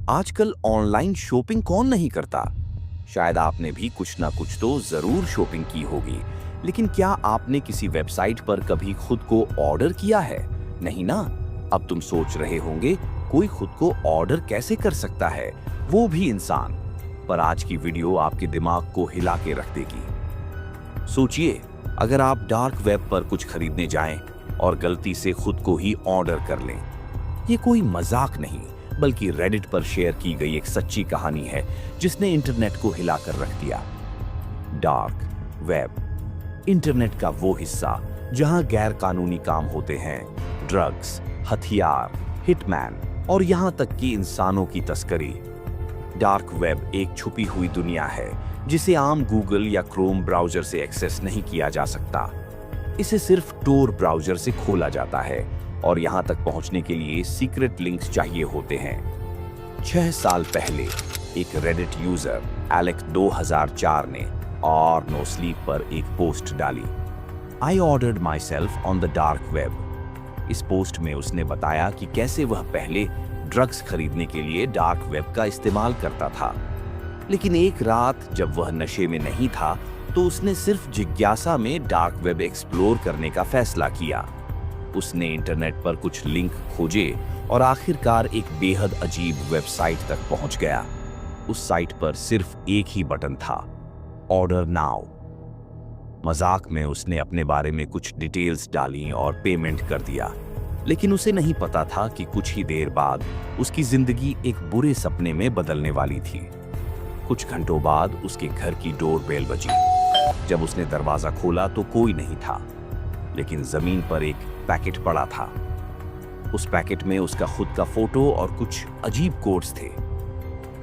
आजकल online shopping कौन नहीं करता। शायद आपने भी कुछ ना कुछ तो जरूर शॉपिंग की होगी, लेकिन क्या आपने किसी वेबसाइट पर कभी खुद को ऑर्डर किया है? नहीं ना। अब तुम सोच रहे होंगे कोई खुद को ऑर्डर कैसे कर सकता है, वो भी इंसान। पर आज की वीडियो आपके दिमाग को हिला के रख देगी। सोचिए, अगर आप डार्क वेब पर कुछ खरीदने जाएं और गलती से खुद को ही ऑर्डर कर लें। ये कोई मजाक नहीं, बल्कि रेडिट पर शेयर की गई एक सच्ची कहानी है जिसने इंटरनेट को हिलाकर रख दिया। डार्क वेब, इंटरनेट का वो हिस्सा जहां गैर कानूनी काम होते हैं, ड्रग्स, हथियार, हिटमैन और यहां तक कि इंसानों की तस्करी। डार्क वेब एक छुपी हुई दुनिया है जिसे आम गूगल या क्रोम ब्राउज़र से एक्सेस नहीं किया जा सकता। इसे सिर्फ टोर ब्राउज़र से खोला जाता है और यहां तक पहुंचने के लिए सीक्रेट लिंक्स चाहिए होते हैं। 6 साल पहले एक रेडिट यूजर एलेक्स 2004 ने और नो स्लीप पर एक पोस्ट डाली, I ordered my self on the dark web. इस पोस्ट में उसने बताया कि कैसे वह पहले ड्रग्स खरीदने के लिए डार्क वेब का इस्तेमाल करता था, लेकिन एक रात जब वह नशे में नहीं था तो उसने सिर्फ जिज्ञासा में डार्क वेब एक्सप्लोर करने का फैसला किया। उसने इंटरनेट पर कुछ लिंक खोजे और आखिरकार एक बेहद अजीब वेबसाइट तक पहुंच गया। उस साइट पर सिर्फ एक ही बटन था, ऑर्डर नाउ। मजाक में उसने अपने बारे में कुछ डिटेल्स डाली और पेमेंट कर दिया, लेकिन उसे नहीं पता था कि कुछ ही देर बाद उसकी जिंदगी एक बुरे सपने में बदलने वाली थी। कुछ घंटों बाद उसके घर की डोरबेल बजी। जब उसने दरवाजा खोला तो कोई नहीं था, लेकिन जमीन पर एक पैकेट पड़ा था। उस पैकेट में उसका खुद का फोटो और कुछ अजीब कोड्स थे।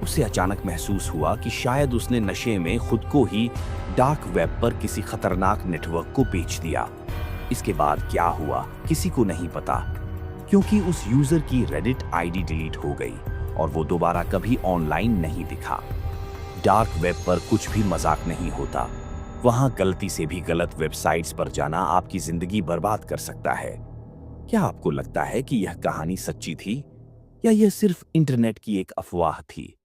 उसे अचानक महसूस हुआ कि शायद उसने नशे में खुद को ही डार्क वेब पर किसी खतरनाक नेटवर्क को बेच दिया। इसके बाद क्या हुआ किसी को नहीं पता, क्योंकि उस यूजर की रेडिट आईडी डिलीट हो गई और वो दोबारा कभी ऑनलाइन नहीं दिखा। डार्क वेब पर कुछ भी मजाक नहीं होता। वहां गलती से भी गलत वेबसाइट्स पर जाना आपकी जिंदगी बर्बाद कर सकता है। क्या आपको लगता है कि यह कहानी सच्ची थी या यह सिर्फ इंटरनेट की एक अफवाह थी?